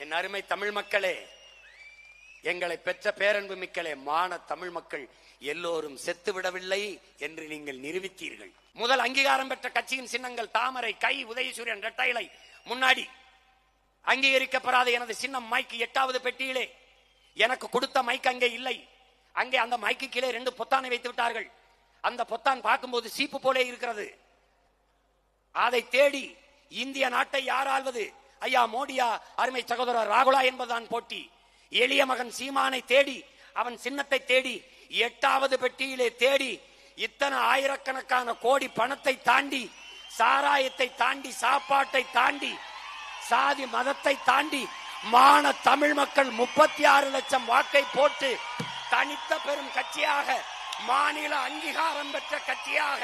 என் அருமை தமிழ் மக்களே, எங்களை பெற்ற பேரன்பு மிக்கலே, மான தமிழ் மக்கள் எல்லோரும் செத்து விடவில்லை என்று நீங்கள் நிரூபித்தீர்கள். முதல் அங்கீகாரம் பெற்ற கட்சியின் சின்னங்கள் தாமரை, கை, உதயசூரியன், இரட்டை இலை. முன்னாடி அங்கீகரிக்கப்படாத எனது சின்னம் மைக் 8வது பெட்டியிலே. எனக்கு கொடுத்த மைக் அங்கே இல்லை. அங்கே அந்த மைக்கு கீழே 2 பொத்தானை வைத்து விட்டார்கள். அந்த பொத்தான் பார்க்கும்போது சீப்பு போலே இருக்கிறது. அதை தேடி இந்திய நாட்டை யார் ஆள்வது? ஐயா மோடியா, அருமை சகோதரர் ராகுலா என்பதுதான் போட்டி. எளிய மகன் சீமானை தேடி, அவன் சின்னத்தை தேடி 8வது பெட்டியிலே தேடி, இத்தனை ஆயிரக்கணக்கான கோடி பணத்தை தாண்டி, சாராயத்தை தாண்டி, சாப்பாட்டை தாண்டி, சாதி மதத்தை தாண்டி மான தமிழ் மக்கள் 36 லட்சம் வாக்கை போட்டு தனித்த பெரும் கட்சியாக, மாநில அங்கீகாரம் பெற்ற கட்சியாக,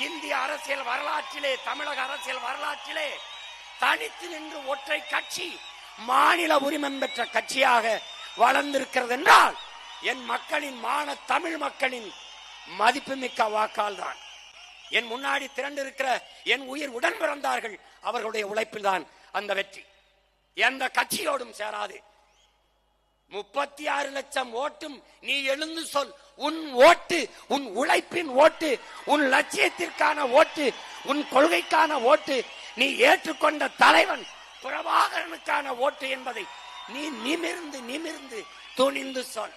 இந்திய அரசியல் வரலாற்றிலே, தமிழக அரசியல் வரலாற்றிலே தனித்து நின்று ஒற்றை கட்சி மாநில உரிமம் பெற்ற கட்சியாக வளர்ந்திருக்கிறது என்றால் என் மக்களின், மான தமிழ் மக்களின் மதிப்புமிக்க வாக்கால் தான். என் முன்னாடி திரண்டிருக்கிற என் உயிர் உடன் பிறந்தார்கள். அவர்களுடைய உழைப்பில் தான் அந்த வெற்றி. எந்த கட்சியோடும் சேராது. 36 லட்சம் ஓட்டும் நீ எழுந்து சொல். உன் ஓட்டு, உன் உழைப்பின் ஓட்டு, உன் லட்சியத்திற்கான ஓட்டு, உன் கொள்கைக்கான ஓட்டு, நீ ஏற்றுக்கொண்ட தலைவன் பிரபாகரனுக்கான ஓட்டு என்பதை நீ நிமிர்ந்து துணிந்து சொல்.